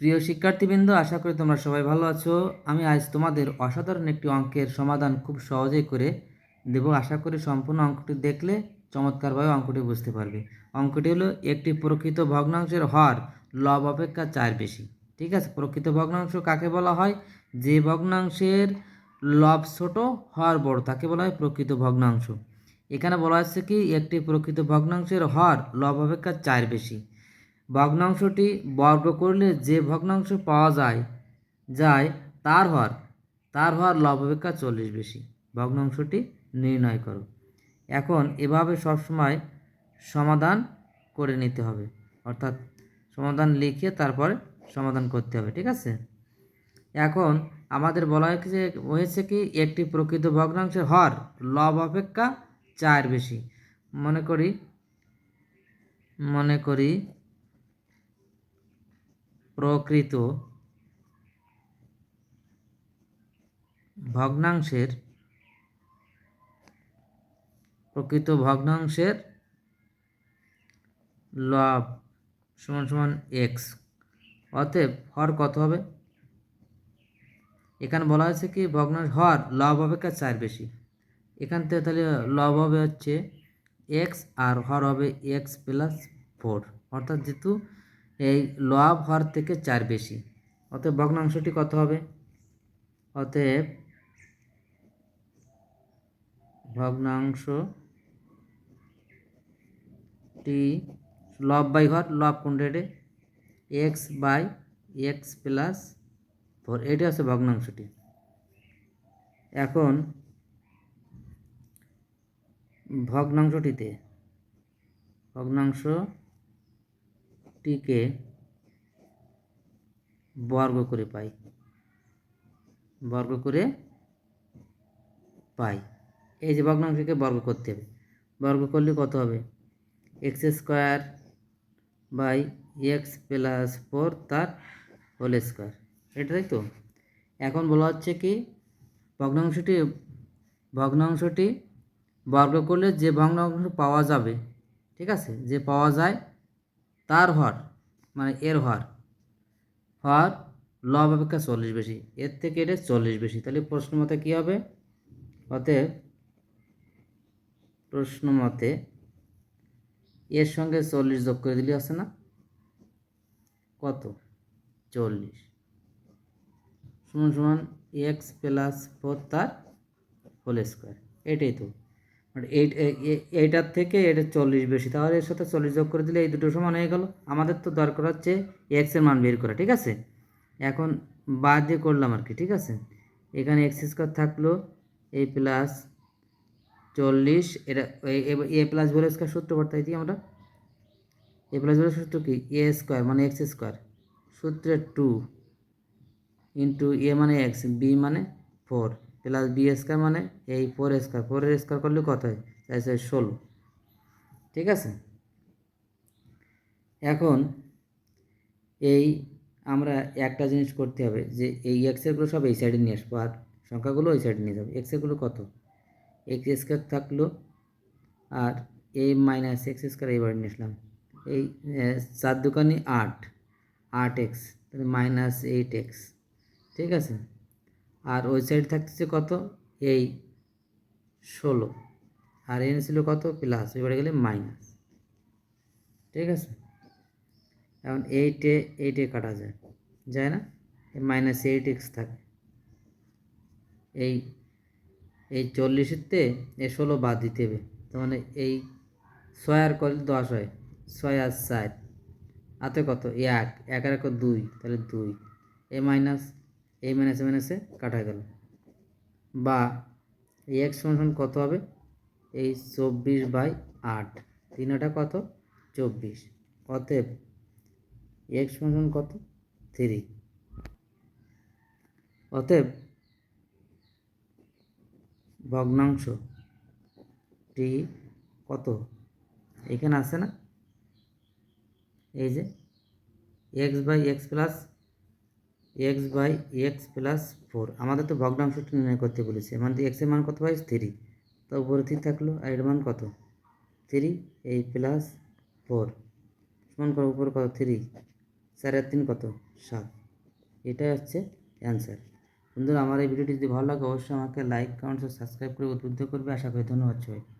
প্রিয় শিক্ষার্থীবৃন্দ, আশা করি তোমরা সবাই ভালো আছো। আমি আজ তোমাদের অসাধারণ একটি অঙ্কের সমাধান খুব সহজেই করে দেব। আশা করি সম্পূর্ণ অঙ্কটি দেখলে চমৎকারভাবে অঙ্কটি বুঝতে পারবে। অঙ্কটি হলো একটি প্রকৃত ভগ্নাংশের হর লব অপেক্ষা 4 বেশি। ঠিক আছে, প্রকৃত ভগ্নাংশ কাকে বলা হয়? যে ভগ্নাংশের লব ছোট হর বড় তাকে বলা হয় প্রকৃত ভগ্নাংশ। এখানে বলা হচ্ছে কি একটি প্রকৃত ভগ্নাংশের হর লব অপেক্ষা 4 বেশি। ভগ্নাংশটি বর্গ করলে যে ভগ্নাংশ পাওয়া যায় তার হর লব অপেক্ষা 40 বেশি। ভগ্নাংশটি নির্ণয় করো। এখন এভাবে সবসময় সমাধান করে নিতে হবে, অর্থাৎ সমাধান লিখে তারপরে সমাধান করতে হবে। ঠিক আছে, এখন আমাদের বলা হয়েছে কি একটি প্রকৃত ভগ্নাংশের হর লব অপেক্ষা 4 বেশি। মনে করি প্রকৃত ভগ্নাংশের লব সমান সমান এক্স। অতএব হর কত হবে? এখানে বলা হয়েছে কি ভগ্নাংশ হর লব অপেক্ষা 4 বেশি। এখান থেকে তাহলে লব হবে হচ্ছে এক্স আর হর হবে এক্স প্লাস 4, অর্থাৎ যেহেতু এই লব হর থেকে 4 বেশি, অতএব ভগ্নাংশটি কত হবে? অতএব ভগ্নাংশটি লব বাই হর, লব কোন রেটে? এক্স বাই এক্স প্লাস 4, এটি হচ্ছে ভগ্নাংশটি। এখন ভগ্নাংশটিকে বর্গ করে পাই। এই যে ভগ্নাংশকে বর্গ করতে হবে, বর্গ করলে কত হবে? X square by x plus 4 তার হোল স্কোয়ার, এটাই তো। এখন বলা হচ্ছে কি ভগ্নাংশটি বর্গ করলে যে ভগ্নাংশ পাওয়া যাবে, ঠিক আছে, যে পাওয়া যায় তার হর মানে এর হর লব অপেক্ষা 40 বেশি। এর থেকে এটা 40 বেশি, তাহলে প্রশ্ন মতে কী হবে? অতএব প্রশ্ন মতে এর সঙ্গে 40 যোগ করে দিলে আছে না কত? 40 সমান সমান এক্স প্লাস 4 তার হোল স্কোয়ার, এটাই তো। মানে এইটার থেকে এটা 40 বেশি, তাহলে এর সাথে 40 যোগ করে দিলে এই দুটো সমান হয়ে গেল। আমাদের তো দরকার হচ্ছে এক্সের মান বের করা। ঠিক আছে, এখন বাদ দিয়ে করলাম আর কি। ঠিক আছে, এখানে এক্স স্কোয়ার থাকলো এই প্লাস 40, এটা এ প্লাস হোল স্কোয়ার সূত্র করতে দিই আমরা। এ প্লাস হোল সূত্র কি? এ স্কোয়ার মানে এক্স স্কোয়ার, সূত্রে 2 ইন্টু এ মানে এক্স, বি মানে 4 প্লাস বি স্কোয়ার মানে এই 4 স্কোয়ার, 4 স্কোয়ার করলে কত হয়? 16। ঠিক আছে, এখন এই আমরা একটা জিনিস করতে হবে যে এই এক্সেরগুলো সব এই সাইডে নিয়ে আসবো আর সংখ্যাগুলো ওই সাইডে নিয়ে যাবো। এক্সেরগুলো কত? এক্স স্কোয়ার থাকলো আর এই মাইনাস এক্স স্কোয়ার এইবারে নিয়ে আসলাম। এই 4 দুগুণে 8x, তাহলে মাইনাস 8x। ঠিক আছে, আর ওই সাইড থাকতেছে কত? এই 16, আর এন ছিল কত? প্লাস, এবারে গেলে মাইনাস। ঠিক আছে, এখন 8 কাটা যায় না, মাইনাস 8x থাকে। এই 40-তে এই 16 বাদ দিতে হবে, তার মানে এই 6 আর করলে 10 হয়, 6 আর 4 হাতে কত? 1, 1 আর 2, তাহলে 2। এই মাইনাসে কাটা গেল। বা এই এক্স সমান কত হবে? এই 24/8, 3 কত? 24। অতএব এক্স সমান কত? 3। অতএব ভগ্নাংশটি কত? এখানে আছে না, এই যে এক্স বাই এক্স প্লাস 4। আমাদের তো ভগ্নাংশটি নির্ণয় করতে বলেছে, মানে এক্সের মান কত হয়? 3। তো উপরে 3 থাকলো, আর এর মান কত? 3, এই প্লাস 4 সমান কত? উপরে কত? 3, 4 আর 3 কত? 7। এটাই হচ্ছে অ্যান্সার। বন্ধুরা, আমার এই ভিডিওটি যদি ভালো লাগে অবশ্যই আমাকে লাইক, কমেন্টস ও সাবস্ক্রাইব করে উদ্বুদ্ধ করবে। আশা করি। ধন্যবাদ সবাইকে।